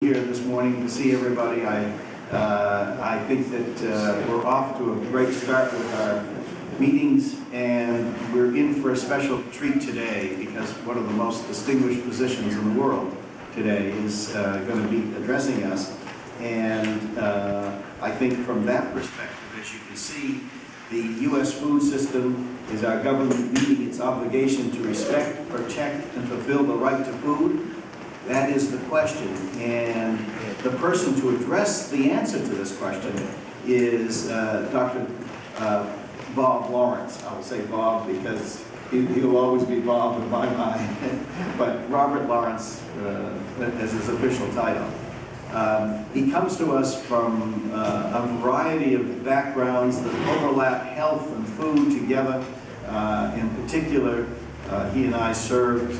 Here this morning to see everybody. I think that we're off to a great start with our meetings, and we're in for a special treat today because one of the most distinguished physicians in the world today is going to be addressing us. And I think from that perspective, as you can see, the U.S. food system is our government meeting its obligation to respect, protect, and fulfill the right to food. That is the question, and the person to address the answer to this question is Dr. Bob Lawrence. I will say Bob because he'll always be Bob in my mind, but Robert Lawrence as his official title. He comes to us from a variety of backgrounds that overlap health and food together. In particular, he and I served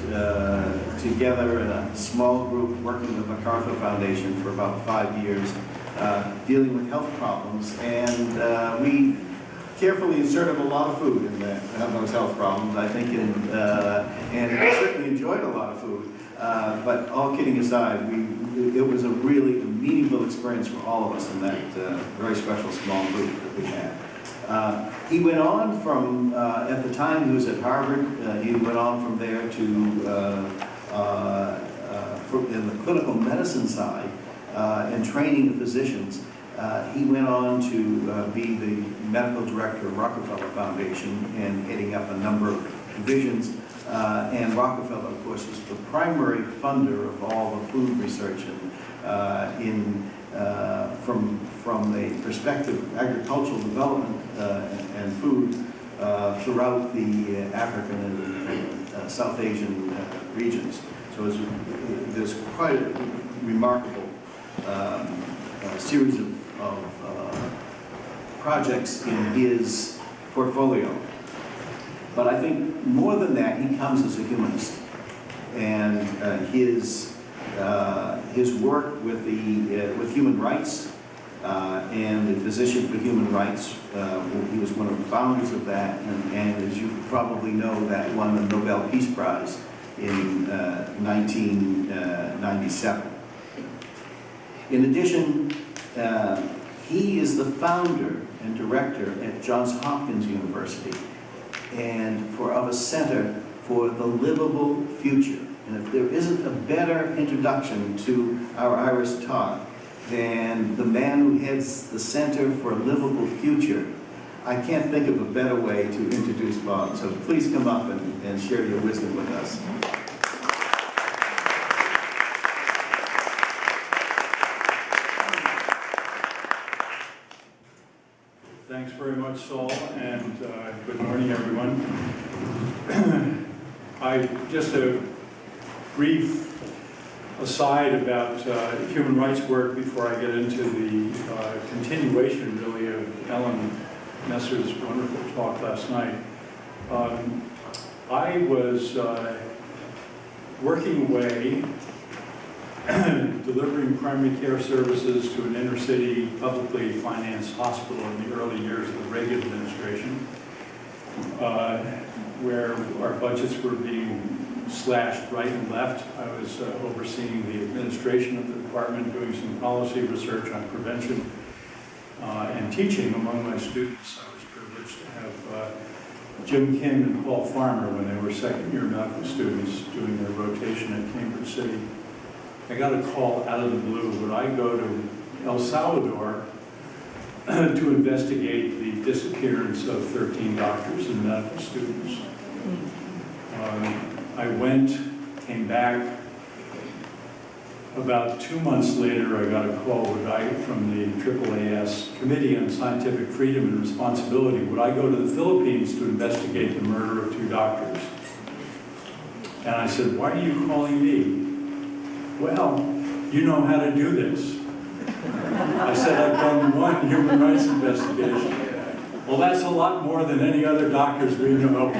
together in a small group working with MacArthur Foundation for about 5 years, dealing with health problems, and we carefully inserted a lot of food in those health problems, I think, and we certainly enjoyed a lot of food. But all kidding aside, it was a really meaningful experience for all of us in that very special small group that we had. He went on from, at the time he was at Harvard, he went on from there to, in the clinical medicine side and training of physicians. He went on to be the medical director of Rockefeller Foundation and heading up a number of divisions. And Rockefeller, of course, is the primary funder of all the food research from the perspective of agricultural development and food throughout the African and South Asian regions. So there's quite a remarkable series of projects in his portfolio. But I think more than that, he comes as a humanist, and his work with human rights and the Physician for Human Rights. He was one of the founders of that, and as you probably know, that won the Nobel Peace Prize in 1997. In addition, he is the founder and director at Johns Hopkins University and of a center for the livable future. And if there isn't a better introduction to our IRAS talk than the man who heads the Center for a Livable Future, I can't think of a better way to introduce Bob. So please come up and share your wisdom with us. Thanks very much, Saul, and good morning, everyone. Just a brief aside about human rights work before I get into the continuation, really, of Ellen Messer's wonderful talk last night. I was working away, delivering primary care services to an inner-city, publicly financed hospital in the early years of the Reagan administration, where our budgets were being slashed right and left. I was overseeing the administration of the department, doing some policy research on prevention and teaching among my students. I was privileged to have Jim Kim and Paul Farmer when they were second-year medical students doing their rotation at Cambridge City. I got a call out of the blue. Would I go to El Salvador to investigate the disappearance of 13 doctors and medical students? I went, came back. About 2 months later, I got a call from the AAAS Committee on Scientific Freedom and Responsibility. Would I go to the Philippines to investigate the murder of 2 doctors? And I said, why are you calling me? Well, you know how to do this. I said, I've done 1 human rights investigation. Well, that's a lot more than any other doctors we know.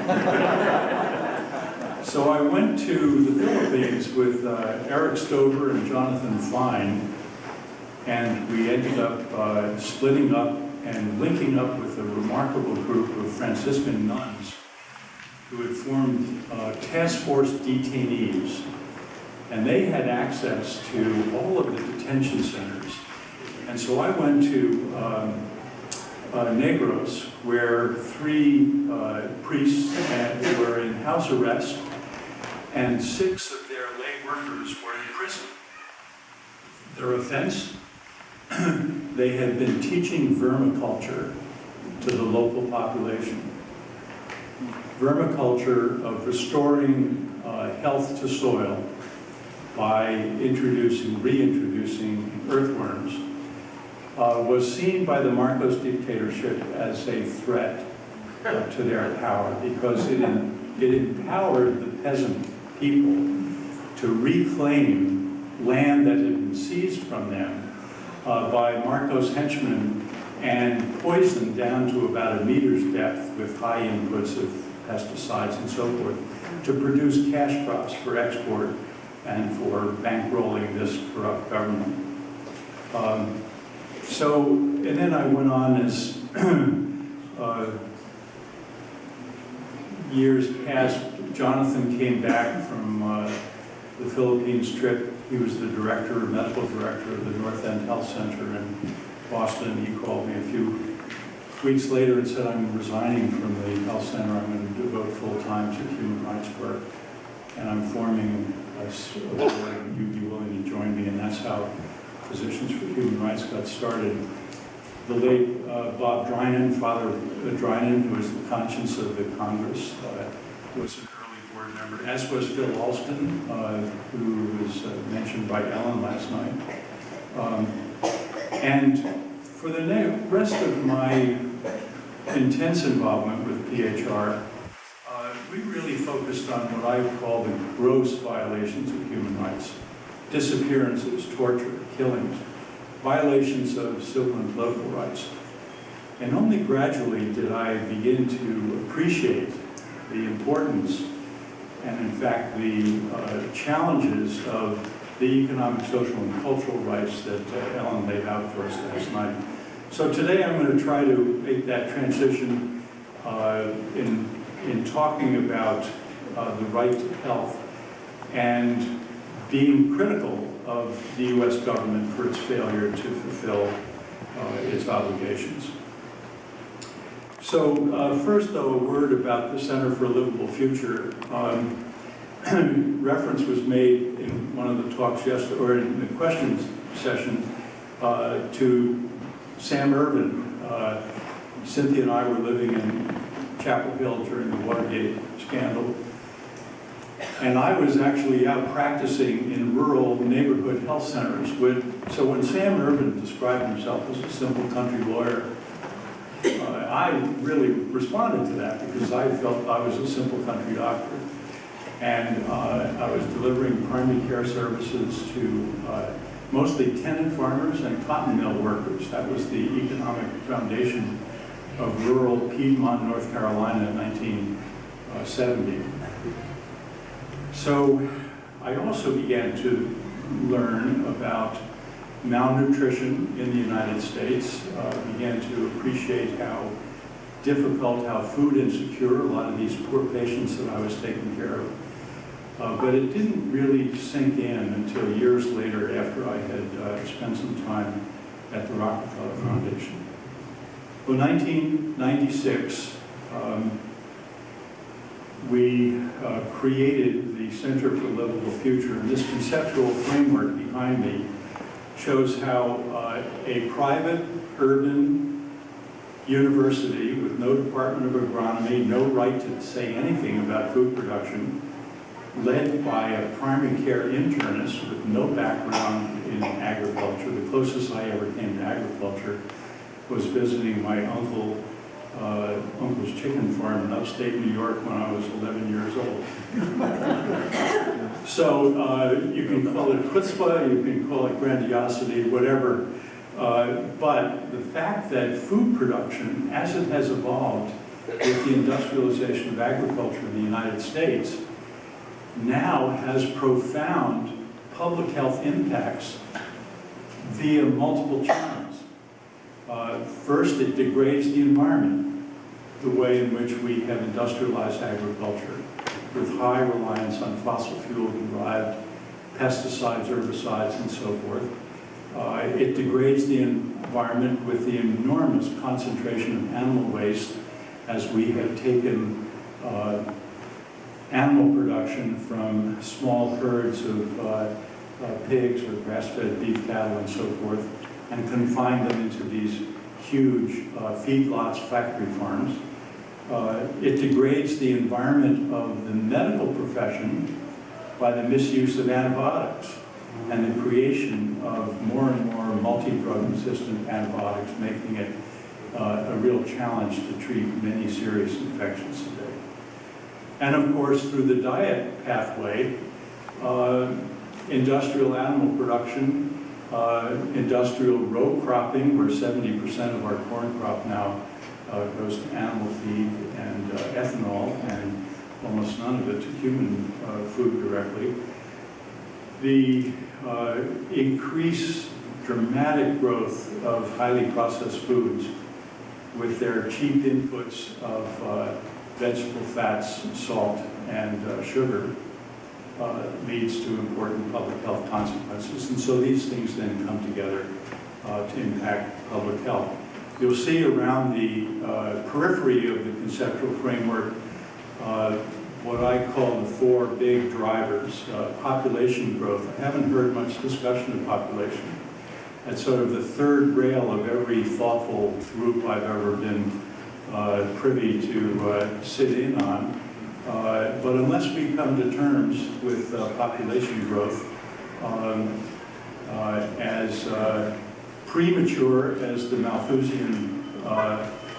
So I went to the Philippines with Eric Stover and Jonathan Fine, and we ended up splitting up and linking up with a remarkable group of Franciscan nuns who had formed task force detainees And they had access to all of the detention centers. And so I went to Negros, where 3 priests were in house arrest, and 6 of their lay workers were in prison. Their offense? They had been teaching vermiculture to the local population. Vermiculture of restoring health to soil by reintroducing earthworms was seen by the Marcos dictatorship as a threat to their power, because it empowered the peasant people to reclaim land that had been seized from them by Marcos henchmen and poisoned down to about a meter's depth with high inputs of pesticides and so forth to produce cash crops for export and for bankrolling this corrupt government. And then I went on as years passed. Jonathan came back from the Philippines trip. He was the medical director of the North End Health Center in Boston. He called me a few weeks later and said, I'm resigning from the health center. I'm going to devote full time to human rights work. And I'm forming a board, and you'd be willing to join me. And that's how Physicians for Human Rights got started. The late Bob Drinan, Father Drinan, who was the conscience of the Congress, was an early board member, as was Phil Alston, who was mentioned by Ellen last night. And for the rest of my intense involvement with PHR, we really focused on what I call the gross violations of human rights. Disappearances, torture, killings, violations of civil and political rights. And only gradually did I begin to appreciate the importance and, in fact, the challenges of the economic, social, and cultural rights that Ellen laid out for us last night. So today I'm going to try to make that transition in talking about the right to health and being critical of the U.S. government for its failure to fulfill its obligations. So first, though, a word about the Center for a Livable Future. Reference was made in one of the talks yesterday, or in the questions session, to Sam Ervin. Cynthia and I were living in Chapel Hill during the Watergate scandal. And I was actually out practicing in rural neighborhood health centers. So when Sam Ervin described himself as a simple country lawyer, I really responded to that because I felt I was a simple country doctor. And I was delivering primary care services to mostly tenant farmers and cotton mill workers. That was the economic foundation of rural Piedmont, North Carolina in 1970. So I also began to learn about malnutrition in the United States, began to appreciate how difficult, how food insecure a lot of these poor patients that I was taking care of. But it didn't really sink in until years later after I had spent some time at the Rockefeller Foundation. Well, 1996, we created the Center for a Livable Future, and this conceptual framework behind me shows how a private urban university with no Department of Agronomy, no right to say anything about food production, led by a primary care internist with no background in agriculture. The closest I ever came to agriculture was visiting my uncle's chicken farm in upstate New York when I was 11 years old. So you can call it chutzpah, you can call it grandiosity, whatever. But the fact that food production, as it has evolved with the industrialization of agriculture in the United States, now has profound public health impacts via multiple channels. First, it degrades the environment, the way in which we have industrialized agriculture with high reliance on fossil fuel-derived pesticides, herbicides, and so forth. It degrades the environment with the enormous concentration of animal waste as we have taken animal production from small herds of pigs or grass-fed beef cattle and so forth, and confined them into these huge feedlots, factory farms. It degrades the environment of the medical profession by the misuse of antibiotics and the creation of more and more multi-drug resistant antibiotics, making it a real challenge to treat many serious infections today. And of course, through the diet pathway, industrial animal production, industrial row cropping, where 70% of our corn crop now goes to animal feed and ethanol, and almost none of it to human food directly. The increased dramatic growth of highly processed foods with their cheap inputs of vegetable fats, salt, and sugar leads to important public health consequences. And so these things then come together to impact public health. You'll see around the periphery of the conceptual framework what I call the four big drivers. Population growth. I haven't heard much discussion of population. That's sort of the third rail of every thoughtful group I've ever been privy to sit in on. But unless we come to terms with population growth, as premature as the Malthusian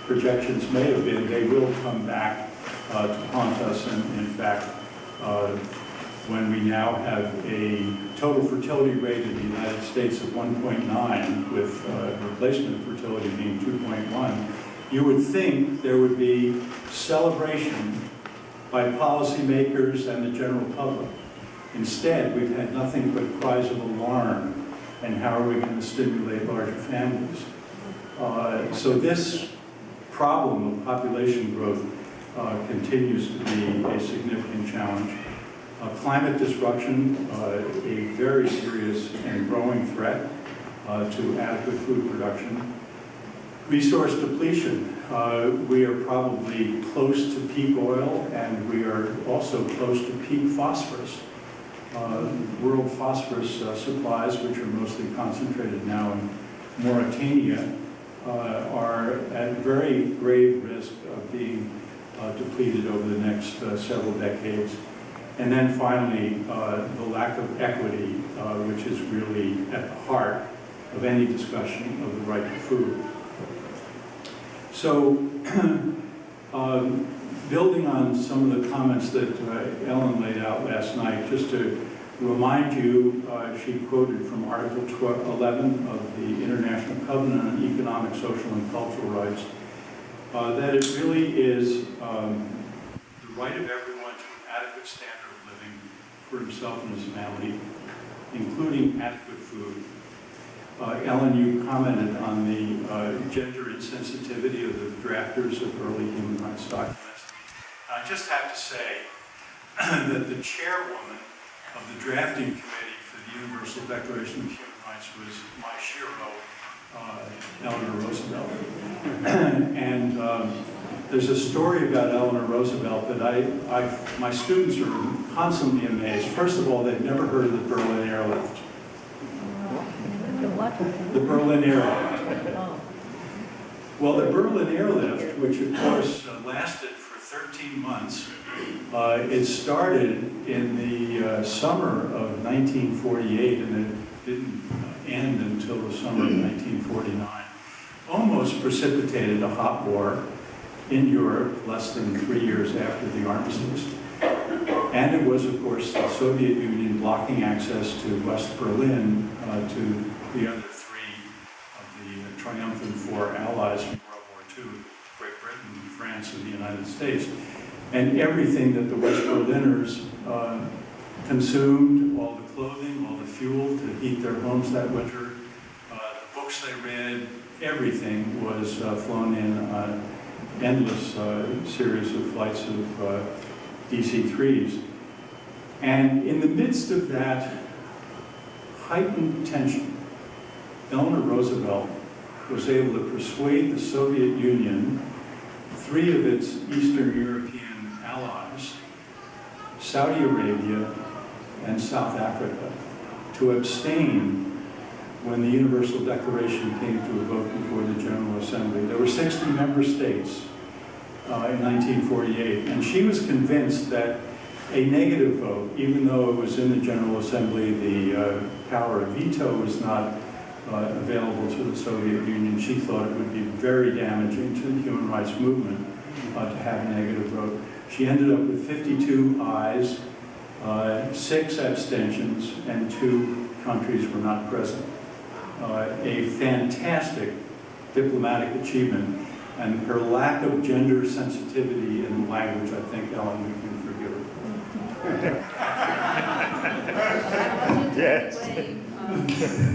projections may have been, they will come back to haunt us. And in fact, when we now have a total fertility rate in the United States of 1.9, with replacement fertility being 2.1, you would think there would be celebration by policymakers and the general public. Instead, we've had nothing but cries of alarm, and how are we going to stimulate larger families? So this problem of population growth continues to be a significant challenge. Climate disruption, a very serious and growing threat to adequate food production. Resource depletion. We are probably close to peak oil, and we are also close to peak phosphorus. World phosphorus supplies, which are mostly concentrated now in Mauritania, are at very grave risk of being depleted over the next several decades. And then finally, the lack of equity, which is really at the heart of any discussion of the right to food. So, building on some of the comments that Ellen laid out last night, just to remind you, she quoted from Article 11 of the International Covenant on Economic, Social, and Cultural Rights, that it really is the right of everyone to an adequate standard of living for himself and his family, including adequate food. Ellen, you commented on the gender insensitivity of the drafters of early human rights documents. I just have to say that the chairwoman of the drafting committee for the Universal Declaration of Human Rights was my shero, Eleanor Roosevelt. And there's a story about Eleanor Roosevelt that my students are constantly amazed. First of all, they've never heard of the Berlin Airlift. The Berlin Airlift. Well, the Berlin Airlift, which of course lasted for 13 months, it started in the summer of 1948, and it didn't end until the summer of 1949. Almost precipitated a hot war in Europe less than 3 years after the armistice. And it was, of course, the Soviet Union blocking access to West Berlin to the other three of the triumphant four allies from World War II, Great Britain, France, and the United States. And everything that the West Berliners consumed, all the clothing, all the fuel to heat their homes that winter, the books they read, everything was flown in on endless series of flights of DC-3s. And in the midst of that heightened tension, Eleanor Roosevelt was able to persuade the Soviet Union, 3 of its Eastern European allies, Saudi Arabia and South Africa, to abstain when the Universal Declaration came to a vote before the General Assembly. There were 60 member states in 1948, and she was convinced that a negative vote, even though it was in the General Assembly, the power of veto was not available to the Soviet Union. She thought it would be very damaging to the human rights movement to have a negative vote. She ended up with 52 ayes, 6 abstentions, and 2 countries were not present. A fantastic diplomatic achievement, and her lack of gender sensitivity in the language, I think, Ellen, we can forgive her. Yes.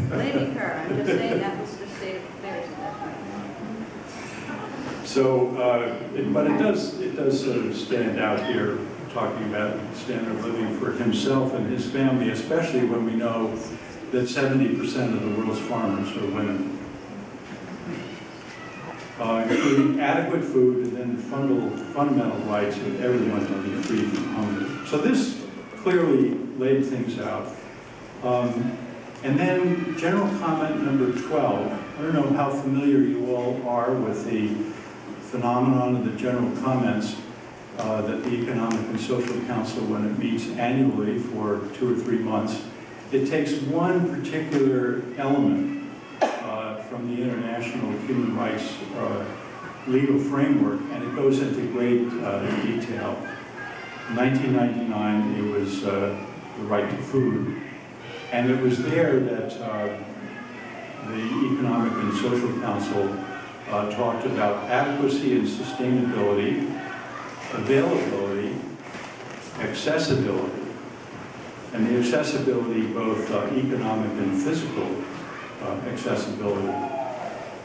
Blaming her, I'm just saying that was the state of affairs at that time. So, but it does sort of stand out here, talking about standard of living for himself and his family, especially when we know that 70% of the world's farmers are women. Including adequate food and then fundamental rights of everyone to be free from hunger. So this clearly laid things out. And then general comment number 12. I don't know how familiar you all are with the phenomenon of the general comments that the Economic and Social Council, when it meets annually for 2 or 3 months, it takes one particular element from the international human rights legal framework, and it goes into great detail. In 1999, it was the right to food. And it was there that the Economic and Social Council talked about adequacy and sustainability, availability, accessibility, and the accessibility both economic and physical accessibility.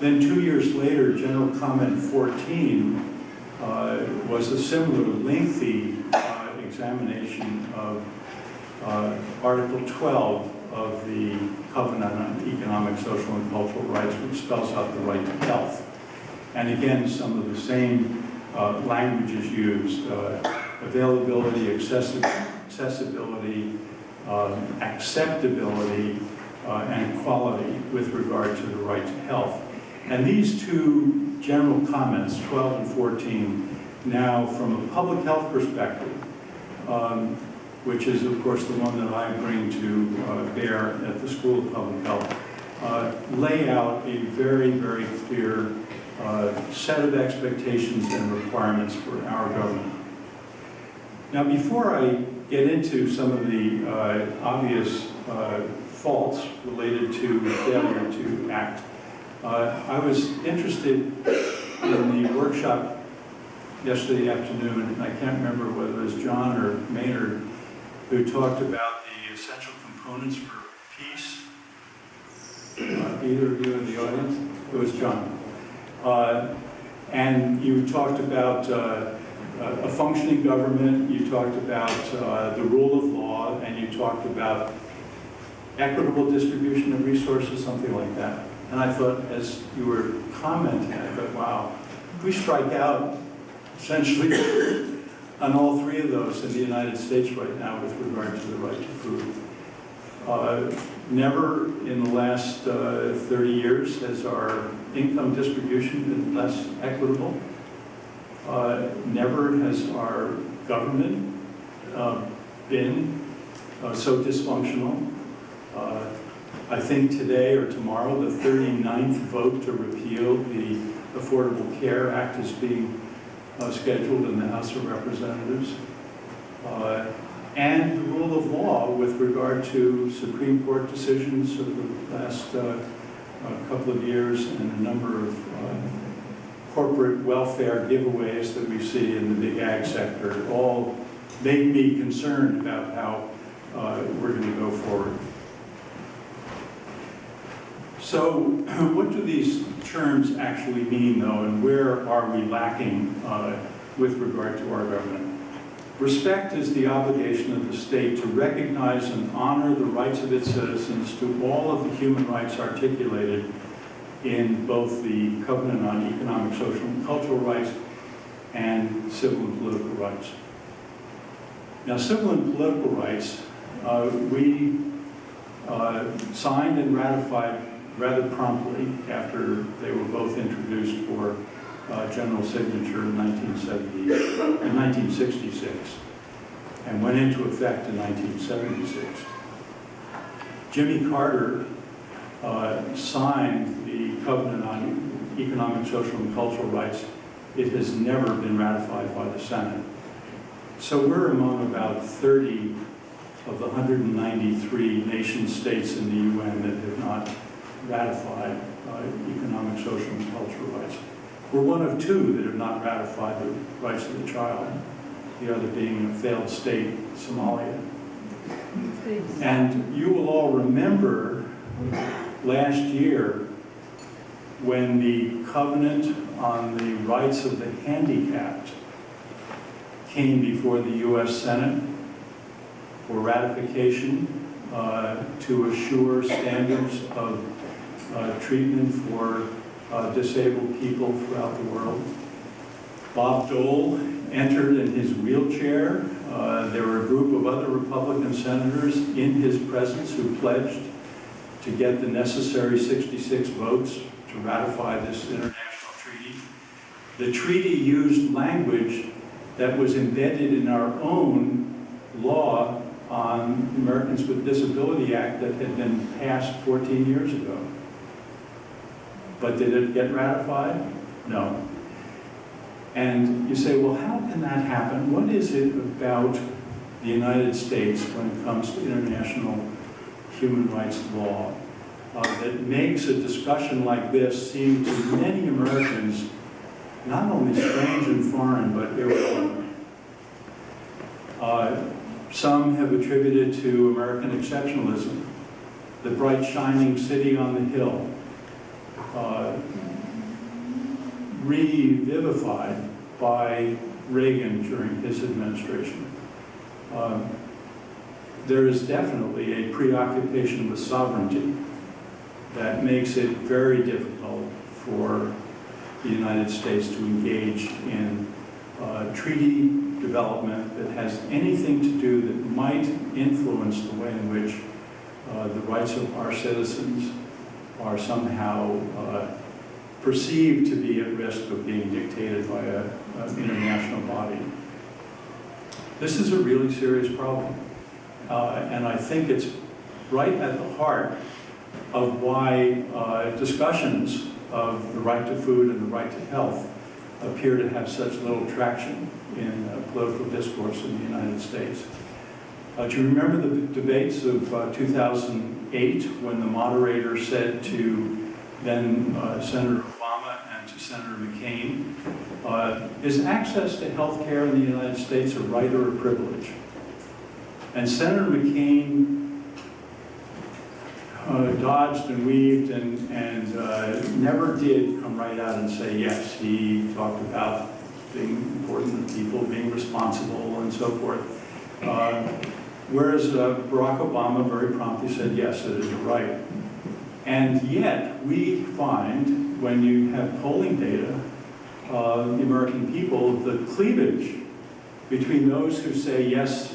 Then 2 years later, General Comment 14 was a similar lengthy examination of Article 12 of the Covenant on Economic, Social, and Cultural Rights, which spells out the right to health. And again, some of the same language is used: availability, accessibility, acceptability, and quality with regard to the right to health. And these 2 general comments, 12 and 14, now from a public health perspective, which is, of course, the one that I bring to bear at the School of Public Health, lay out a very, very clear set of expectations and requirements for our government. Now, before I get into some of the obvious faults related to failure to act, I was interested in the workshop yesterday afternoon, and I can't remember whether it was John or Maynard who talked about the essential components for peace. Either of you in the audience? It was John. And you talked about a functioning government, you talked about the rule of law, and you talked about equitable distribution of resources, something like that. And I thought, as you were commenting, I thought, wow, we strike out essentially on all 3 of those in the United States right now with regard to the right to food. Never in the last 30 years has our income distribution been less equitable. Never has our government been so dysfunctional. I think today or tomorrow, the 39th vote to repeal the Affordable Care Act is being scheduled in the House of Representatives. And the rule of law with regard to Supreme Court decisions of the last couple of years and a number of corporate welfare giveaways that we see in the big ag sector all make me concerned about how we're going to go forward. So what do these terms actually mean, though, and where are we lacking with regard to our government? Respect is the obligation of the state to recognize and honor the rights of its citizens to all of the human rights articulated in both the Covenant on Economic, Social, and Cultural Rights and civil and political rights. Now, civil and political rights, we signed and ratified rather promptly after they were both introduced for general signature in 1966 and went into effect in 1976. Jimmy Carter signed the Covenant on Economic, Social, and Cultural Rights. It has never been ratified by the Senate. So we're among about 30 of the 193 nation states in the UN that have not ratified economic, social, and cultural rights. We're one of two that have not ratified the rights of the child, the other being a failed state, Somalia. And you will all remember last year when the Covenant on the Rights of the Handicapped came before the U.S. Senate for ratification to assure standards of treatment for disabled people throughout the world. Bob Dole entered in his wheelchair. There were a group of other Republican senators in his presence who pledged to get the necessary 66 votes to ratify this international treaty. The treaty used language that was embedded in our own law on Americans with Disability Act that had been passed 14 years ago. But did it get ratified? No. And you say, well, how can that happen? What is it about the United States when it comes to international human rights law that makes a discussion like this seem to many Americans not only strange and foreign, but irrelevant? Some have attributed to American exceptionalism, the bright shining city on the hill, revivified by Reagan during his administration. There is definitely a preoccupation with sovereignty that makes it very difficult for the United States to engage in treaty development that has anything to do that might influence the way in which the rights of our citizens are somehow perceived to be at risk of being dictated by an international body. This is a really serious problem. And I think it's right at the heart of why discussions of the right to food and the right to health appear to have such little traction in political discourse in the United States. Do you remember the debates of 2008 when the moderator said to then Senator Obama and to Senator McCain, is access to health care in the United States a right or a privilege? And Senator McCain dodged and weaved and never did come right out and say yes. He talked about being important to people, being responsible, and so forth. Whereas Barack Obama very promptly said yes, it is a right. And yet, we find, when you have polling data, the American people, the cleavage between those who say yes,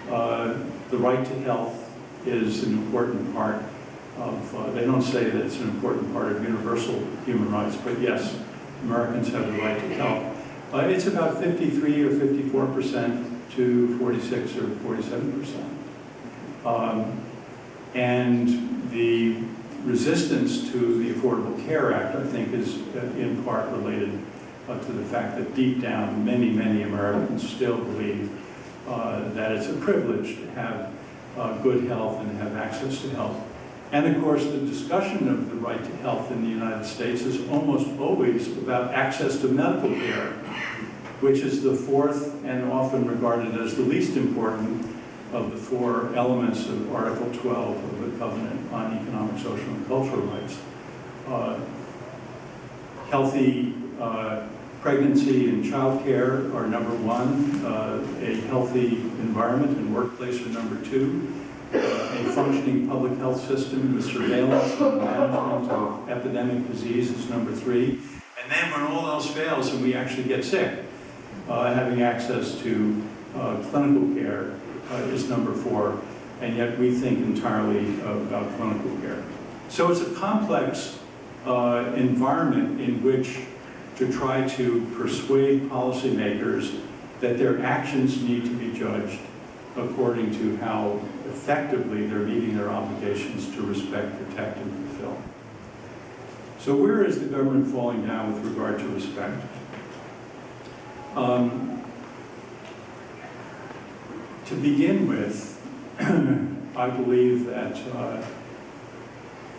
the right to health is an important part of, they don't say that it's an important part of universal human rights, but yes, Americans have the right to health. It's about 53 or 54% to 46 or 47%. And the resistance to the Affordable Care Act, I think, is in part related to the fact that deep down, many, many Americans still believe that it's a privilege to have good health and have access to health. And of course, the discussion of the right to health in the United States is almost always about access to medical care, which is the fourth and often regarded as the least important of the four elements of Article 12 of the Covenant on Economic, Social, and Cultural Rights. Healthy Pregnancy and child care are number one. A healthy environment and workplace are number two. A functioning public health system with surveillance and management of epidemic disease is number three. And then when all else fails and we actually get sick, having access to clinical care is number four. And yet we think entirely about clinical care. So it's a complex environment in which to try to persuade policymakers that their actions need to be judged according to how effectively they're meeting their obligations to respect, protect, and fulfill. So where is the government falling down with regard to respect? To begin with, I believe that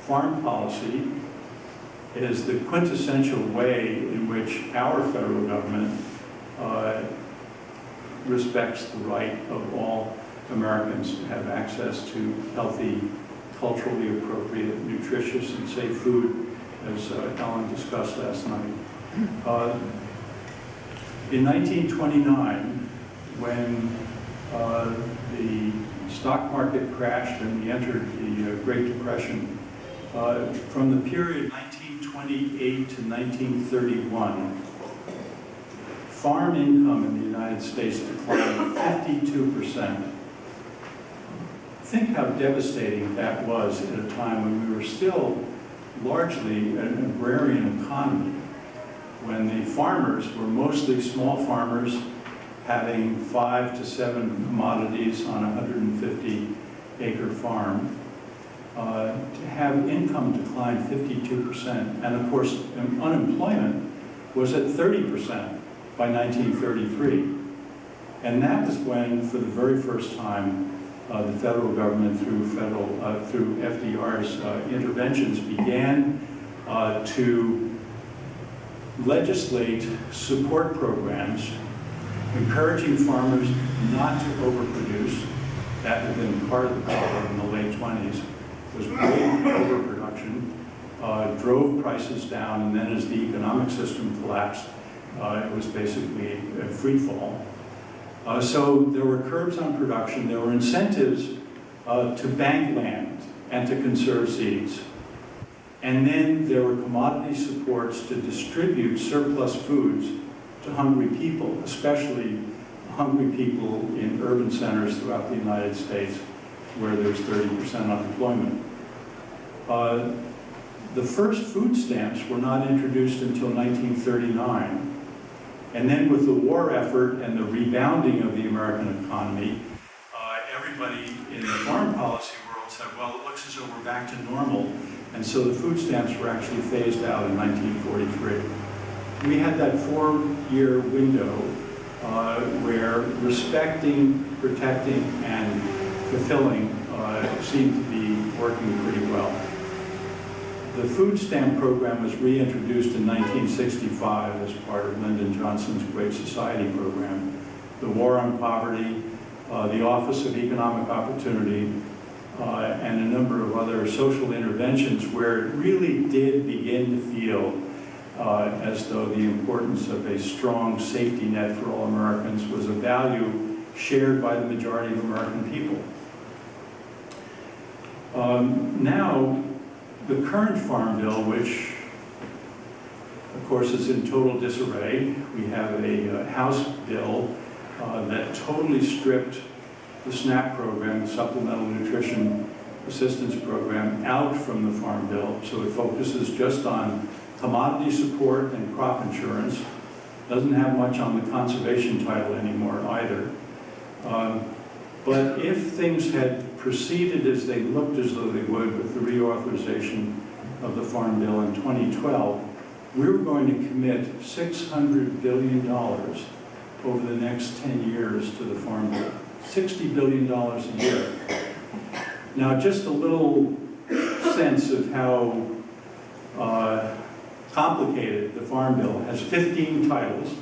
foreign policy is the quintessential way in which our federal government respects the right of all Americans to have access to healthy, culturally appropriate, nutritious, and safe food, as Ellen discussed last night. In 1929, when the stock market crashed and we entered the Great Depression, from the period 1928 to 1931, farm income in the United States declined 52%. Think how devastating that was at a time when we were still largely an agrarian economy, when the farmers were mostly small farmers having 5 to 7 commodities on a 150-acre farm. To have income decline 52%, and of course unemployment was at 30% by 1933. And that was when, for the very first time, the federal government, through FDR's interventions, began to legislate support programs encouraging farmers not to overproduce. That had been part of the problem in the late 20s. Was great overproduction, drove prices down, and then as the economic system collapsed, it was basically a free fall. So there were curbs on production, there were incentives to bank land and to conserve seeds. And then there were commodity supports to distribute surplus foods to hungry people, especially hungry people in urban centers throughout the United States, where there's 30% unemployment. The first food stamps were not introduced until 1939. And then with the war effort and the rebounding of the American economy, everybody in the foreign policy world said, well, it looks as though we're back to normal. And so the food stamps were actually phased out in 1943. We had that 4-year window where respecting, protecting, and fulfilling seemed to be working pretty well. The food stamp program was reintroduced in 1965 as part of Lyndon Johnson's Great Society program. The War on Poverty, the Office of Economic Opportunity, and a number of other social interventions where it really did begin to feel as though the importance of a strong safety net for all Americans was a value shared by the majority of American people. Now, the current Farm Bill, which of course is in total disarray, we have a House bill that totally stripped the SNAP program, the Supplemental Nutrition Assistance Program, out from the Farm Bill. So it focuses just on commodity support and crop insurance. Doesn't have much on the conservation title anymore either. But if things had proceeded as they looked as though they would with the reauthorization of the Farm Bill in 2012, we were going to commit $600 billion over the next 10 years to the Farm Bill. $60 billion a year. Now, just a little sense of how complicated the Farm Bill has 15 titles.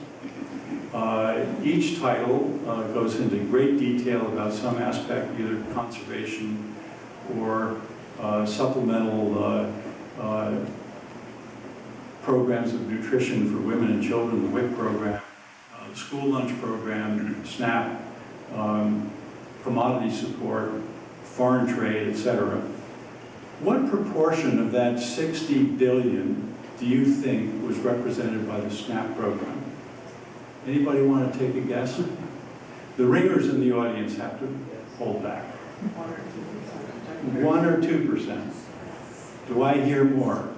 Each title goes into great detail about some aspect, either conservation or supplemental programs of nutrition for women and children, the WIC program, the school lunch program, SNAP, commodity support, foreign trade, etc. What proportion of that 60 billion do you think was represented by the SNAP program? Anybody want to take a guess? The ringers in the audience have to hold back. 1 or 2%. Do I hear more?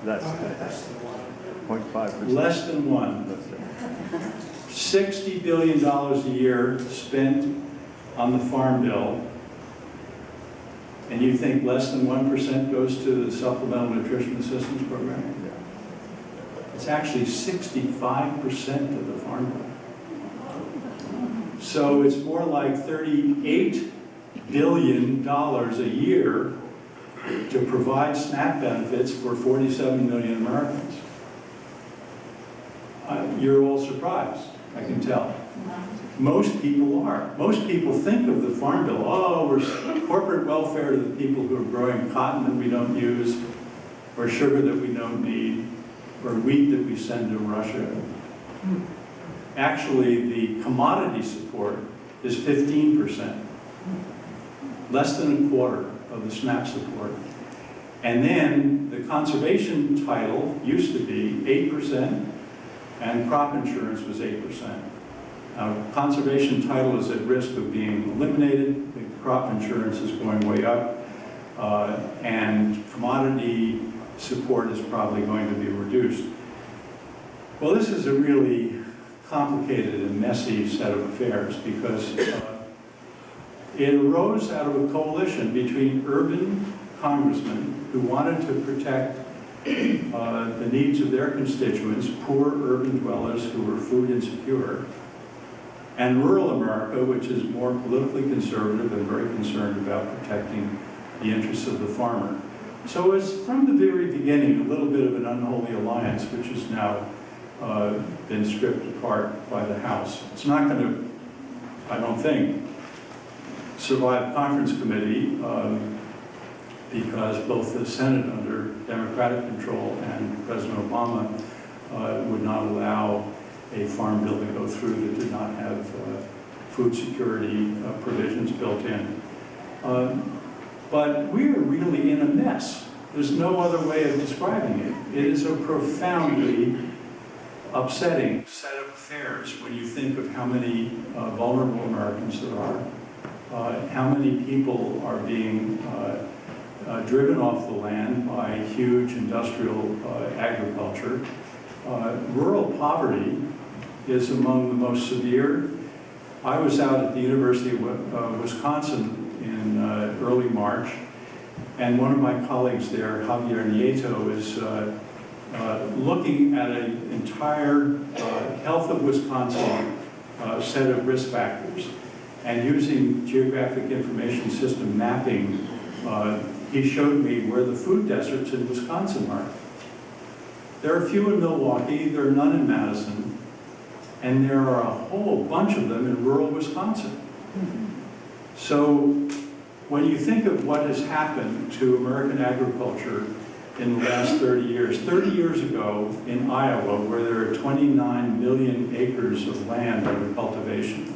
That's 0.5%. Less than 1. $60 billion a year spent on the Farm Bill, and you think less than 1% goes to the Supplemental Nutrition Assistance Program? It's actually 65% of the Farm Bill. So it's more like $38 billion a year to provide SNAP benefits for 47 million Americans. You're all surprised, I can tell. Most people are. Most people think of the Farm Bill, oh, we're corporate welfare to the people who are growing cotton that we don't use, or sugar that we don't need, or wheat that we send to Russia. Actually, the commodity support is 15%, less than a quarter of the SNAP support. And then the conservation title used to be 8%, and crop insurance was 8%. Now, conservation title is at risk of being eliminated. The crop insurance is going way up, and commodity support is probably going to be reduced. Well, this is a really complicated and messy set of affairs because it arose out of a coalition between urban congressmen who wanted to protect the needs of their constituents, poor urban dwellers who were food insecure, and rural America, which is more politically conservative and very concerned about protecting the interests of the farmer. So it's from the very beginning a little bit of an unholy alliance, which has now been stripped apart by the House. It's not going to, I don't think, survive conference committee because both the Senate under Democratic control and President Obama would not allow a farm bill to go through that did not have food security provisions built in. But we are really in a mess. There's no other way of describing it. It is a profoundly upsetting set of affairs when you think of how many vulnerable Americans there are, how many people are being driven off the land by huge industrial agriculture. Rural poverty is among the most severe. I was out at the University of Wisconsin in early March, and one of my colleagues there, Javier Nieto, is looking at an entire health of Wisconsin set of risk factors, and using geographic information system mapping, he showed me where the food deserts in Wisconsin are. There are a few in Milwaukee, there are none in Madison, and there are a whole bunch of them in rural Wisconsin. So when you think of what has happened to American agriculture in the last 30 years ago in Iowa, where there are 29 million acres of land under cultivation,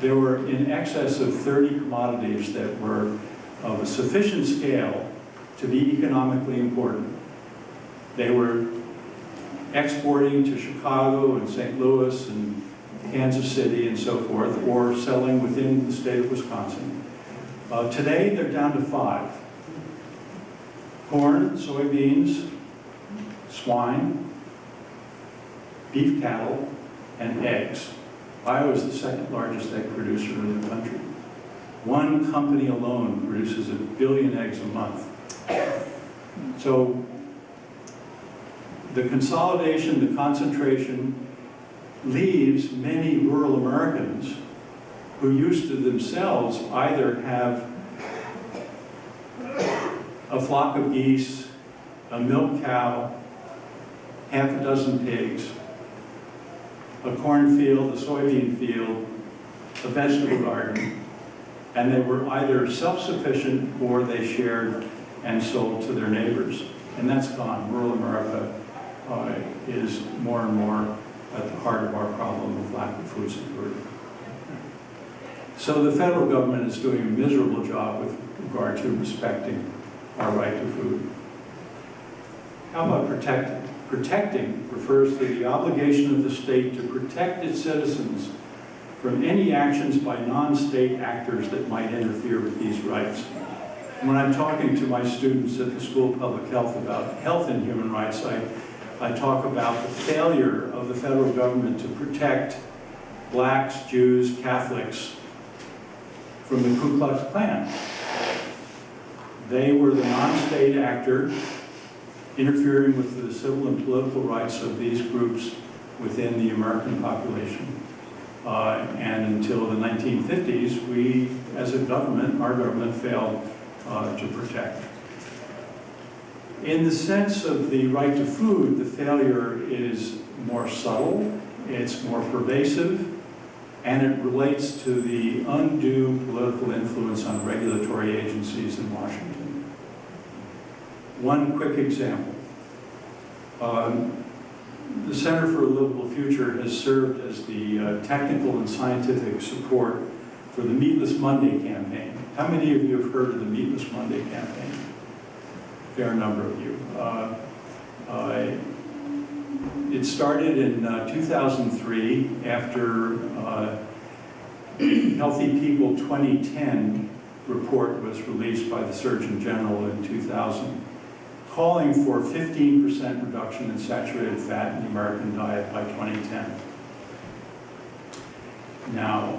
there were in excess of 30 commodities that were of a sufficient scale to be economically important. They were exporting to Chicago and St. Louis and Kansas City and so forth, or selling within the state of Wisconsin. Today, they're down to 5. Corn, soybeans, swine, beef cattle, and eggs. Iowa is the second largest egg producer in the country. One company alone produces 1 billion eggs a month. So the consolidation, the concentration leaves many rural Americans who used to themselves either have a flock of geese, a milk cow, half a dozen pigs, a cornfield, a soybean field, a vegetable garden, and they were either self-sufficient or they shared and sold to their neighbors. and that's gone. Rural America is more and more at the heart of our problem of lack of food security. So the federal government is doing a miserable job with regard to respecting our right to food. How about protecting? Protecting refers to the obligation of the state to protect its citizens from any actions by non-state actors that might interfere with these rights. When I'm talking to my students at the School of Public Health about health and human rights, I talk about the failure of the federal government to protect blacks, Jews, Catholics from the Ku Klux Klan. They were the non-state actor interfering with the civil and political rights of these groups within the American population. And until the 1950s, we, as a government, our government failed to protect. In the sense of the right to food, the failure is more subtle, it's more pervasive, and it relates to the undue political influence on regulatory agencies in Washington. One quick example. The Center for a Livable Future has served as the technical and scientific support for the Meatless Monday campaign. How many of you have heard of the Meatless Monday campaign? A fair number of you. It started in 2003 after Healthy People 2010 report was released by the Surgeon General in 2000, calling for 15% reduction in saturated fat in the American diet by 2010. Now,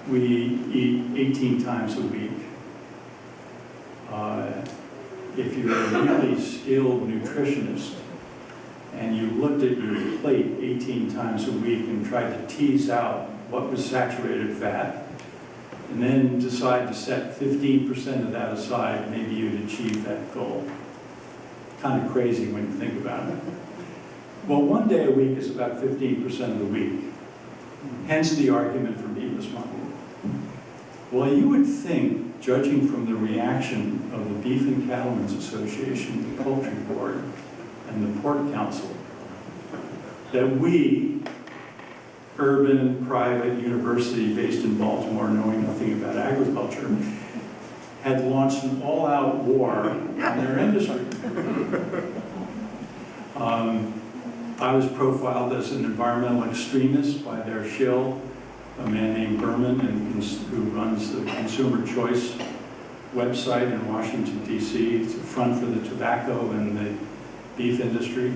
we eat 18 times a week. If you're a really skilled nutritionist and you looked at your plate 18 times a week and tried to tease out what was saturated fat, and then decide to set 15% of that aside, maybe you'd achieve that goal. Kind of crazy when you think about it. Well, one day a week is about 15% of the week. Hence the argument for Meatless Monday. Well, you would think, judging from the reaction of the Beef and Cattlemen's Association, the Poultry Board, and the Pork Council, that we, urban, private university based in Baltimore, knowing nothing about agriculture, had launched an all-out war on their industry. I was profiled as an environmental extremist by their shill, a man named Berman, who runs the Consumer Choice website in Washington, D.C. It's a front for the tobacco and the beef industry.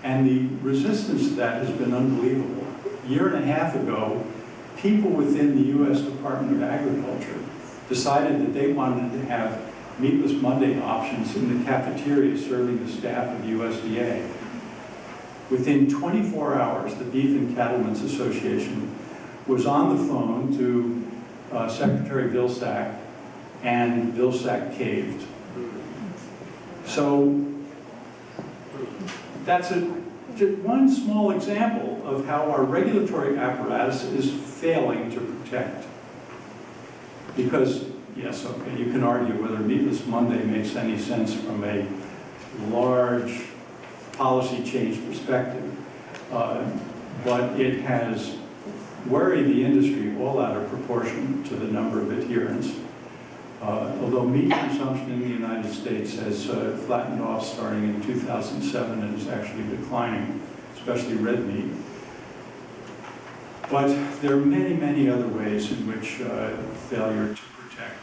And the resistance to that has been unbelievable. A year and a half ago, people within the U.S. Department of Agriculture decided that they wanted to have Meatless Monday options in the cafeteria serving the staff of USDA. Within 24 hours, the Beef and Cattlemen's Association was on the phone to Secretary Vilsack, and Vilsack caved. So that's just one small example of how our regulatory apparatus is failing to protect. Because, yes, okay, you can argue whether Meatless Monday makes any sense from a large policy change perspective, but it has worried the industry all out of proportion to the number of adherents. Although meat consumption in the United States has flattened off starting in 2007 and is actually declining, especially red meat. But there are many, many other ways in which failure to protect.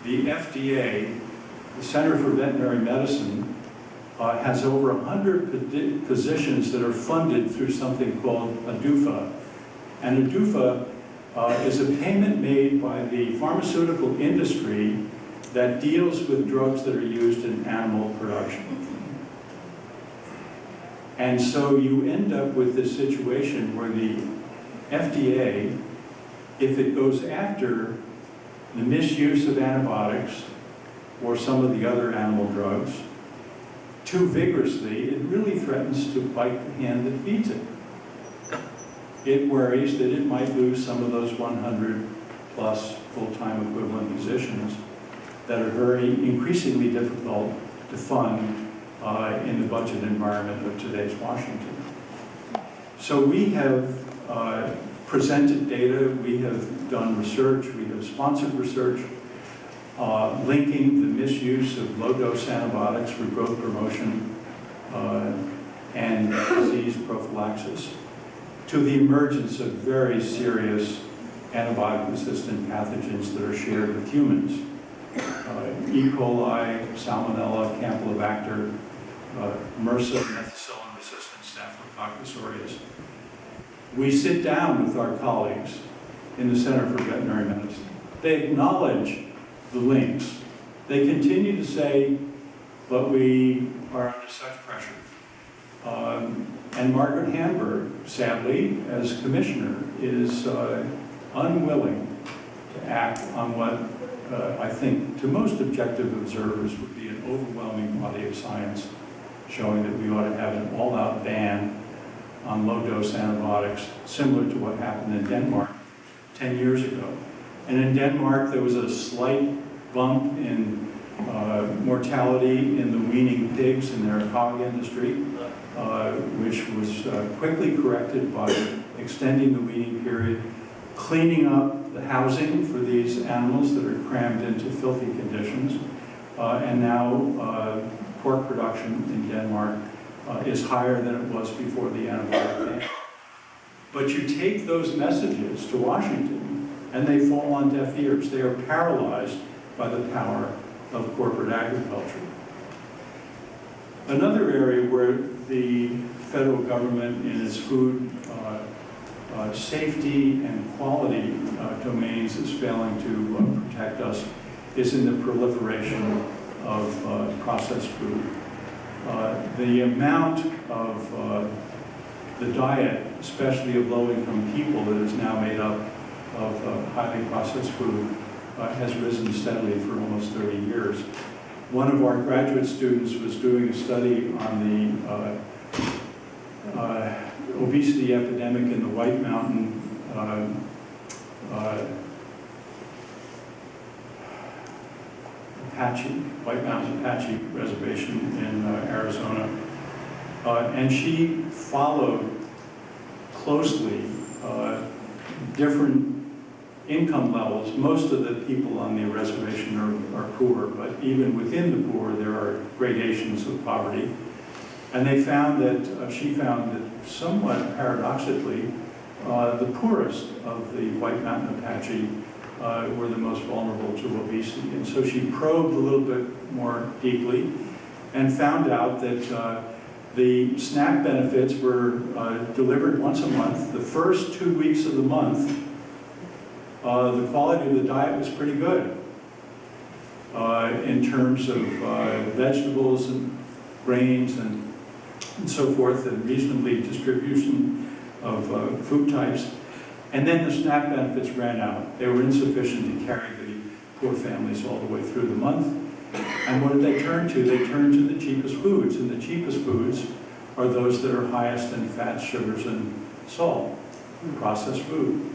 The FDA, the Center for Veterinary Medicine, has over 100 positions that are funded through something called a DUFA. And a DUFA is a payment made by the pharmaceutical industry that deals with drugs that are used in animal production. And so you end up with this situation where the FDA, if it goes after the misuse of antibiotics or some of the other animal drugs too vigorously, it really threatens to bite the hand that feeds it. It worries that it might lose some of those 100 plus full-time equivalent positions that are very increasingly difficult to fund in the budget environment of today's Washington. So we have presented data, we have done research, we have sponsored research, linking the misuse of low-dose antibiotics for growth promotion and disease prophylaxis to the emergence of very serious antibiotic-resistant pathogens that are shared with humans. E. coli, Salmonella, Campylobacter, MRSA, methicillin-resistant Staphylococcus aureus. We sit down with our colleagues in the Center for Veterinary Medicine. They acknowledge the links. They continue to say, but we are under such pressure. And Margaret Hamburg, sadly, as commissioner, is unwilling to act on what I think to most objective observers would be an overwhelming body of science showing that we ought to have an all-out ban on low-dose antibiotics, similar to what happened in Denmark 10 years ago. And in Denmark, there was a slight bump in mortality in the weaning pigs in their hog industry, which was quickly corrected by extending the weaning period, cleaning up the housing for these animals that are crammed into filthy conditions, and now pork production in Denmark is higher than it was before the antibiotic ban. But you take those messages to Washington and they fall on deaf ears. They are paralyzed by the power of corporate agriculture. Another area where the federal government in its food safety and quality domains is failing to protect us is in the proliferation of processed food. The amount of the diet, especially of low-income people, that is now made up of highly processed food has risen steadily for almost 30 years. One of our graduate students was doing a study on the obesity epidemic in the White Mountain White Mountain Apache Reservation in Arizona. And she followed closely different income levels. Most of the people on the reservation are poor, but even within the poor, there are gradations of poverty. And they found that, she found that somewhat paradoxically, the poorest of the White Mountain Apache were the most vulnerable to obesity. And so she probed a little bit more deeply and found out that the SNAP benefits were delivered once a month. The first 2 weeks of the month, the quality of the diet was pretty good in terms of vegetables and grains and so forth, and reasonably distribution of food types. And then the SNAP benefits ran out. They were insufficient to carry the poor families all the way through the month. And what did they turn to? They turned to the cheapest foods, and the cheapest foods are those that are highest in fats, sugars, and salt, processed food.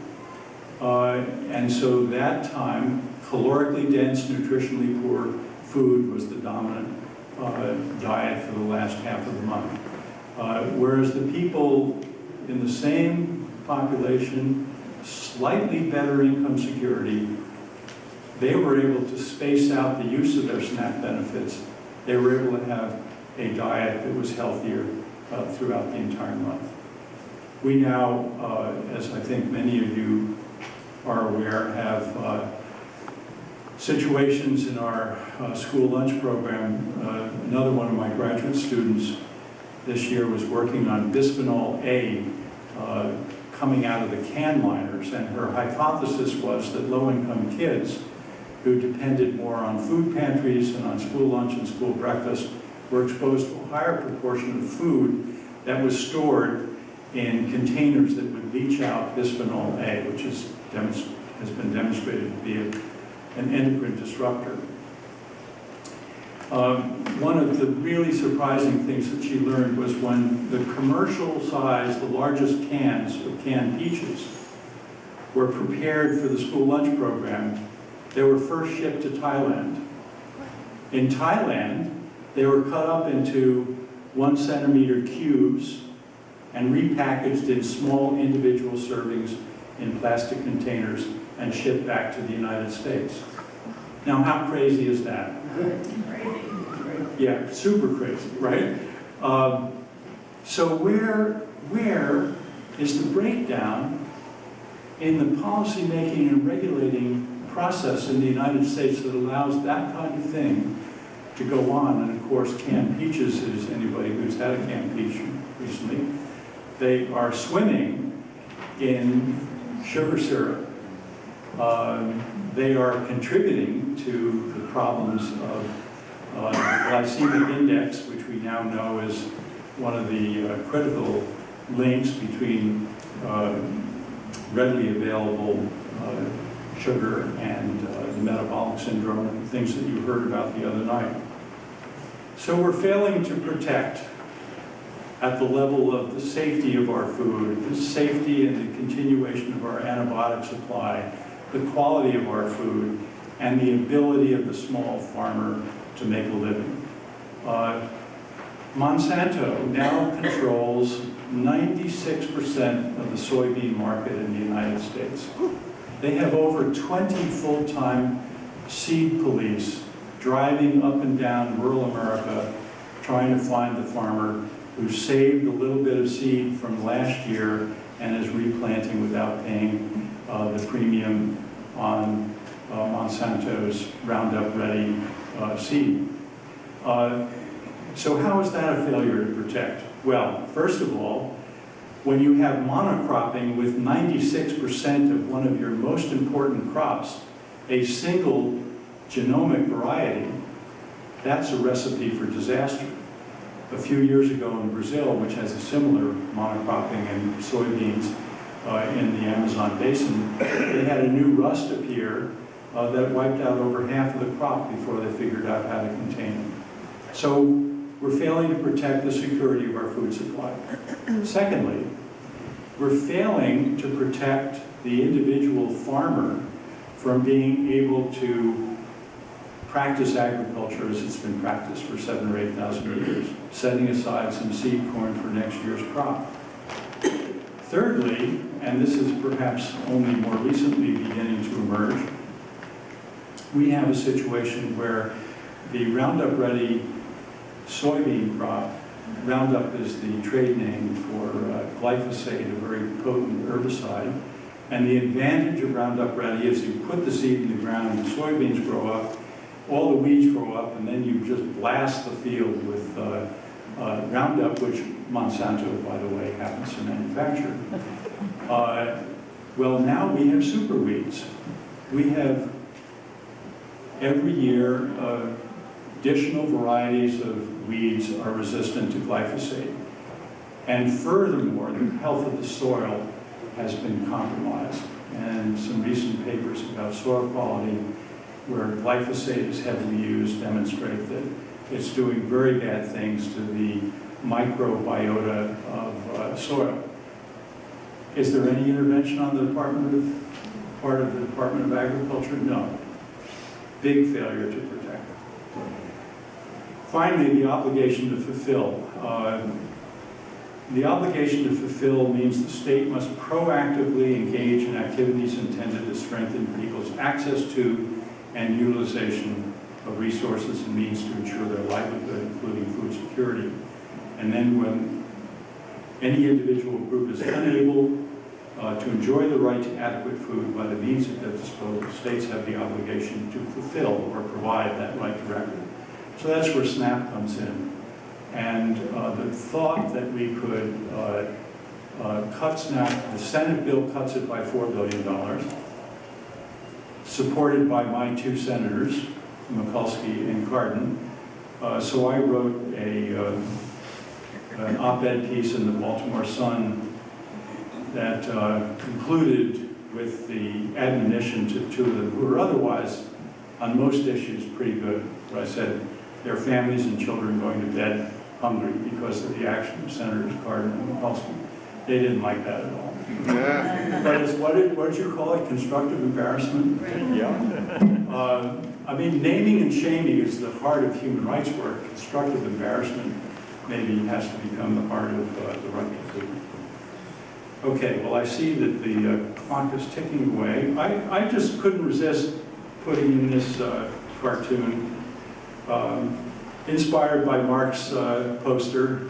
And so that time, calorically dense, nutritionally poor food was the dominant diet for the last half of the month. Whereas the people in the same population, slightly better income security, they were able to space out the use of their SNAP benefits. They were able to have a diet that was healthier throughout the entire month. We now, as I think many of you are aware, have situations in our school lunch program. Another one of my graduate students this year was working on bisphenol A coming out of the can liners, and her hypothesis was that low-income kids who depended more on food pantries and on school lunch and school breakfast were exposed to a higher proportion of food that was stored in containers that would leach out bisphenol A, which has been demonstrated to be an endocrine disruptor. One of the really surprising things that she learned was when the commercial size, the largest cans of canned peaches were prepared for the school lunch program, they were first shipped to Thailand. In Thailand, they were cut up into 1 centimeter cubes and repackaged in small individual servings in plastic containers and shipped back to the United States. Now, how crazy is that? Yeah, super crazy, right? So where is the breakdown in the policy-making and regulating process in the United States that allows that kind of thing to go on? And of course, canned peaches, is anybody who's had a canned peach recently, they are swimming in sugar syrup. They are contributing to the problems of glycemic index, which we now know is one of the critical links between readily available sugar and the metabolic syndrome and the things that you heard about the other night. So we're failing to protect at the level of the safety of our food, the safety and the continuation of our antibiotic supply, the quality of our food, and the ability of the small farmer to make a living. Monsanto now controls 96% of the soybean market in the United States. They have over 20 full-time seed police driving up and down rural America trying to find the farmer who saved a little bit of seed from last year and is replanting without paying the premium on Monsanto's Roundup Ready seed. So how is that a failure to protect? Well, first of all, when you have monocropping with 96% of one of your most important crops, a single genomic variety, that's a recipe for disaster. A few years ago in Brazil, which has a similar monocropping in soybeans in the Amazon basin, they had a new rust appear that wiped out over half of the crop before they figured out how to contain it. So we're failing to protect the security of our food supply. Secondly, we're failing to protect the individual farmer from being able to practice agriculture as it's been practiced for 7,000 or 8,000 years, setting aside some seed corn for next year's crop. Thirdly, and this is perhaps only more recently beginning to emerge, we have a situation where the Roundup Ready soybean crop, Roundup is the trade name for glyphosate, a very potent herbicide, and the advantage of Roundup Ready is you put the seed in the ground, the soybeans grow up, all the weeds grow up, and then you just blast the field with Roundup, which Monsanto, by the way, happens to manufacture. Well, now we have super weeds. We have, every year, additional varieties of weeds are resistant to glyphosate. And furthermore, the health of the soil has been compromised. And some recent papers about soil quality where glyphosate is heavily used demonstrate that it's doing very bad things to the microbiota of soil. Is there any intervention on the part of the Department of Agriculture? No. Big failure to protect. Finally, the obligation to fulfill. The obligation to fulfill means the state must proactively engage in activities intended to strengthen people's access to and utilization of resources and means to ensure their livelihood, including food security. And then when any individual group is unable to enjoy the right to adequate food by the means at their disposal, states have the obligation to fulfill or provide that right directly. So that's where SNAP comes in. And the thought that we could cut SNAP, the Senate bill cuts it by $4 billion, supported by my two senators, Mikulski and Cardin. So I wrote an op-ed piece in the Baltimore Sun that concluded with the admonition to two of them, who were otherwise, on most issues, pretty good. Where I said, their families and children going to bed hungry because of the action of Senators Cardin and Mikulski. They didn't like that at all. But it's, what did you call it, constructive embarrassment? Right. Yeah. I mean, naming and shaming is the heart of human rights work. Constructive embarrassment maybe has to become the heart of the right to food. Okay, well, I see that the clock is ticking away. I just couldn't resist putting in this cartoon, inspired by Mark's poster,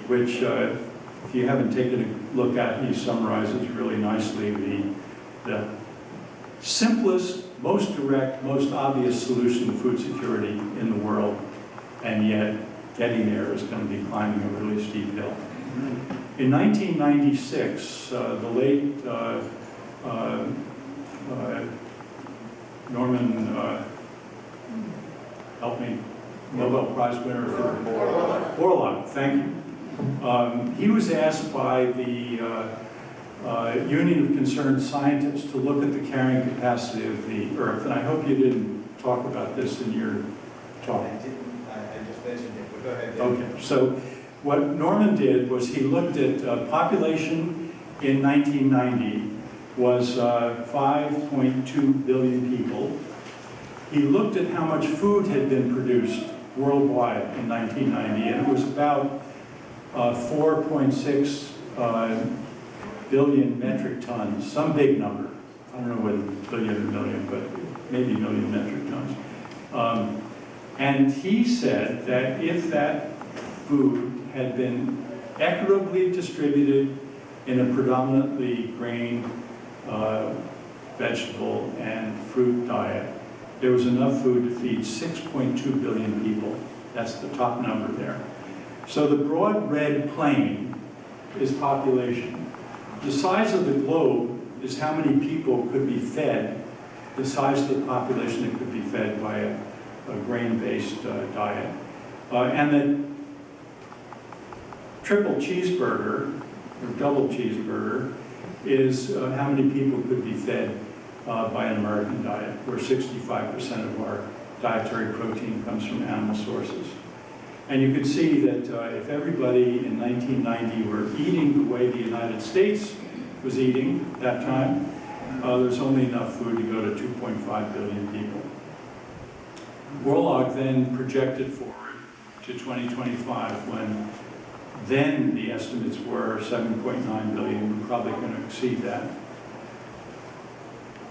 which, if you haven't taken a look at, he summarizes really nicely the simplest, most direct, most obvious solution to food security in the world, and yet getting there is going to be climbing a really steep hill. In 1996, the late Norman, help me, Nobel Prize winner for Borlaug, thank you. He was asked by the Union of Concerned Scientists to look at the carrying capacity of the Earth, and I hope you didn't talk about this in your talk. I just mentioned it, but go ahead. Okay, so what Norman did was he looked at population in 1990 was 5.2 billion people. He looked at how much food had been produced worldwide in 1990, and it was about 4.6 billion metric tons, some big number. I don't know whether billion or million, but maybe million metric tons. And he said that if that food had been equitably distributed in a predominantly grain, vegetable, and fruit diet, there was enough food to feed 6.2 billion people. That's the top number there. So the broad red plane is population. The size of the globe is how many people could be fed, the size of the population that could be fed by a grain-based diet. And the triple cheeseburger, or double cheeseburger, is how many people could be fed by an American diet, where 65% of our dietary protein comes from animal sources. And you can see that if everybody in 1990 were eating the way the United States was eating at that time, there's only enough food to go to 2.5 billion people. Borlaug then projected forward to 2025, when then the estimates were 7.9 billion. We're probably going to exceed that.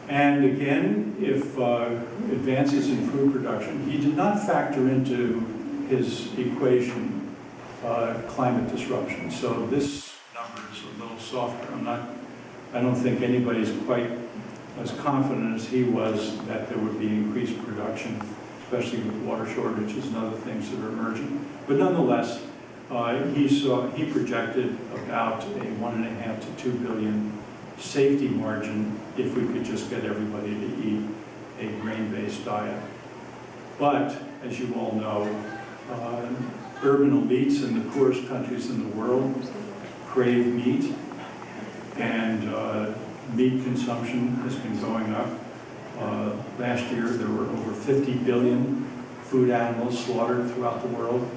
And again, if advances in food production, he did not factor into his equation climate disruption. So this number is a little softer. I don't think anybody's quite as confident as he was that there would be increased production, especially with water shortages and other things that are emerging. But nonetheless, he projected about a 1.5 to 2 billion safety margin if we could just get everybody to eat a grain-based diet. But, as you all know, urban elites in the poorest countries in the world crave meat, and meat consumption has been going up. Last year there were over 50 billion food animals slaughtered throughout the world,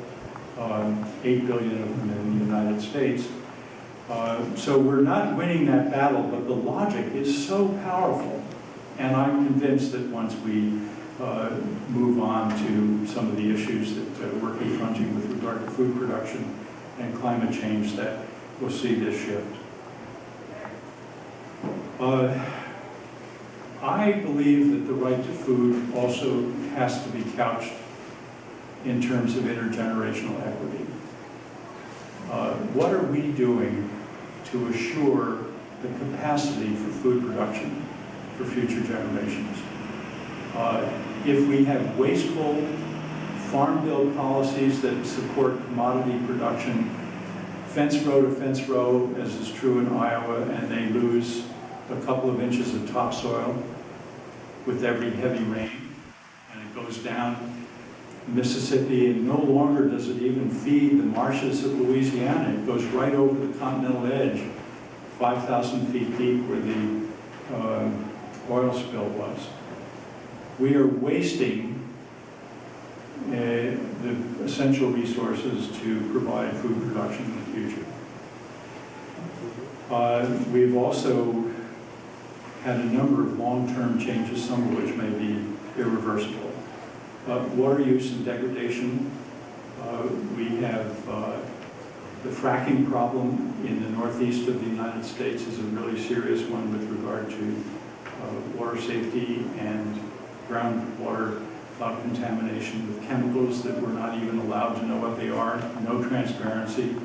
8 billion of them in the United States. So we're not winning that battle, but the logic is so powerful. And I'm convinced that once we move on to some of the issues that we're confronting with regard to food production and climate change, that we'll see this shift. I believe that the right to food also has to be couched in terms of intergenerational equity. What are we doing to assure the capacity for food production for future generations? If we have wasteful farm bill policies that support commodity production, fence row to fence row, as is true in Iowa, and they lose a couple of inches of topsoil with every heavy rain, and it goes down Mississippi, and no longer does it even feed the marshes of Louisiana. It goes right over the continental edge, 5,000 feet deep, where the oil spill was. We are wasting the essential resources to provide food production in the future. We've also had a number of long-term changes, some of which may be irreversible. Water use and degradation. We have the fracking problem in the northeast of the United States is a really serious one with regard to water safety and groundwater contamination with chemicals that we're not even allowed to know what they are, no transparency.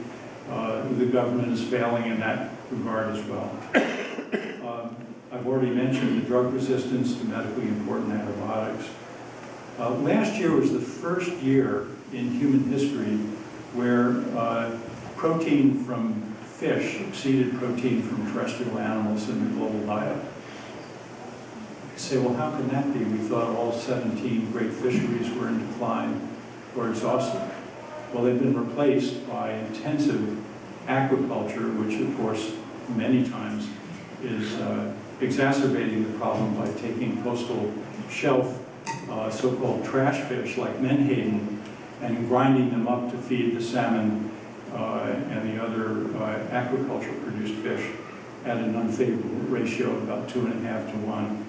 The government is failing in that regard as well. I've already mentioned the drug resistance to medically important antibiotics. Last year was the first year in human history where protein from fish exceeded protein from terrestrial animals in the global diet. You say, well, how can that be? We thought all 17 great fisheries were in decline or exhausted. Well, they've been replaced by intensive aquaculture, which of course many times is exacerbating the problem by taking coastal shelf so-called trash fish like menhaden and grinding them up to feed the salmon and the other aquaculture produced fish at an unfavorable ratio of about 2.5 to 1.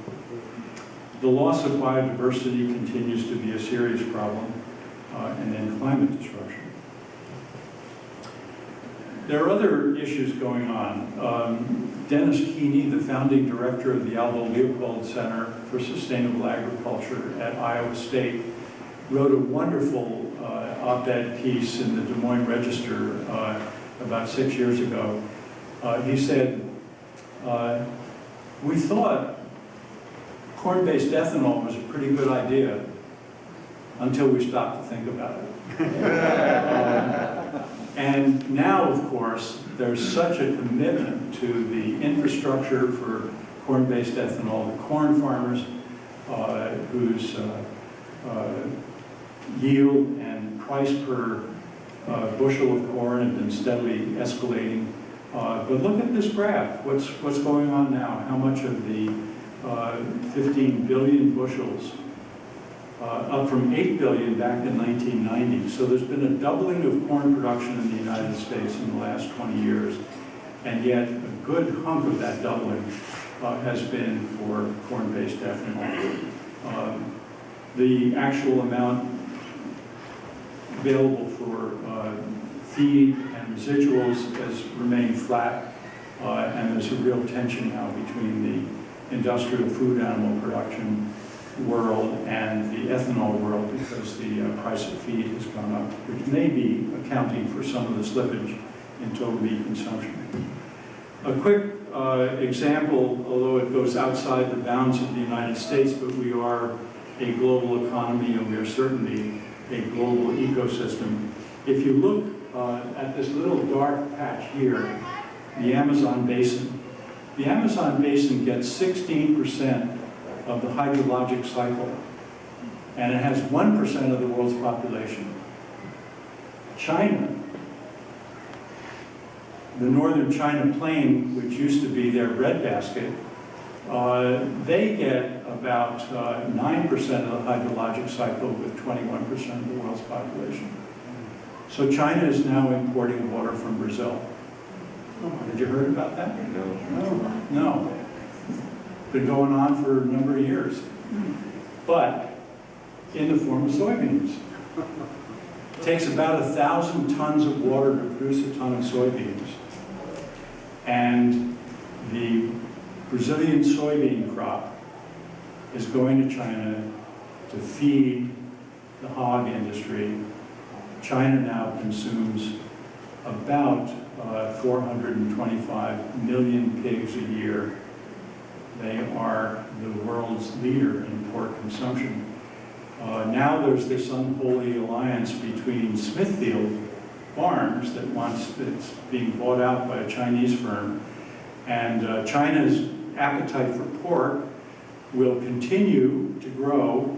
The loss of biodiversity continues to be a serious problem, and then climate disruption. There are other issues going on. Dennis Keeney, the founding director of the Aldo Leopold Center for Sustainable Agriculture at Iowa State, wrote a wonderful op-ed piece in the Des Moines Register about 6 years ago. He said, we thought corn-based ethanol was a pretty good idea until we stopped to think about it. And now, of course, there's such a commitment to the infrastructure for corn-based ethanol, the corn farmers whose yield and price per bushel of corn have been steadily escalating. But look at this graph. What's going on now? How much of the 15 billion bushels, up from 8 billion back in 1990. So there's been a doubling of corn production in the United States in the last 20 years. And yet a good hunk of that doubling has been for corn-based ethanol. The actual amount available for feed and residuals has remained flat, and there's a real tension now between the industrial food animal production world and the ethanol world because the price of feed has gone up, which may be accounting for some of the slippage in total meat consumption. A quick example, although it goes outside the bounds of the United States, but we are a global economy and we are certainly a global ecosystem. If you look at this little dark patch here, the Amazon basin. The Amazon basin gets 16% of the hydrologic cycle, and it has 1% of the world's population. China, the northern China plain, which used to be their breadbasket, they get about 9% of the hydrologic cycle with 21% of the world's population. So China is now importing water from Brazil. Had you heard about that? No. Been going on for a number of years. But in the form of soybeans. It takes about 1,000 tons of water to produce a ton of soybeans. And the Brazilian soybean crop is going to China to feed the hog industry. China now consumes about 425 million pigs a year. They are the world's leader in pork consumption. Now there's this unholy alliance between Smithfield Farms that's being bought out by a Chinese firm, and China's appetite for pork will continue to grow,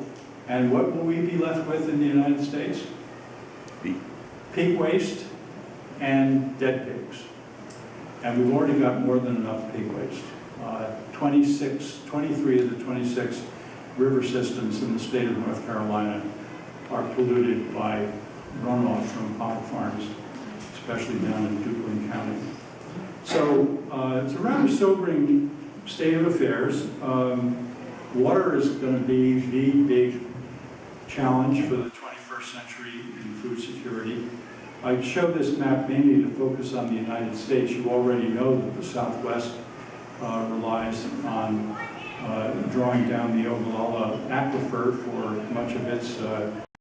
and what will we be left with in the United States? Pig waste and dead pigs. And we've already got more than enough pig waste. 23 of the 26 river systems in the state of North Carolina are polluted by runoff from hog farms, especially down in Duplin County. So it's a rather sobering state of affairs. Water is going to be the big challenge for the 21st century in food security. I show this map mainly to focus on the United States. You already know that the Southwest relies on drawing down the Ogallala Aquifer for much of its